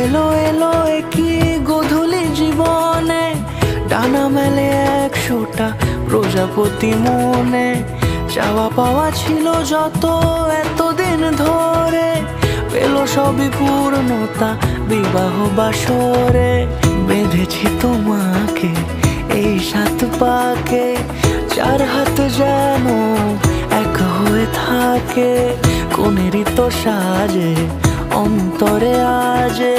এলো এলো একই গধূলি জীবনে, ডানা মেলে 100টা প্রজাপতি মনে। চাওয়া পাওয়া ছিল যত এতদিন ধরে, পেল সবই পূর্ণতা বিবাহ বাসরে। বেঁধেছি তোমাকে এই 7 পাকে, 4 হাত যেন এক হয়ে থাকে। কোনেরই তো সাজে অন্তরে আজে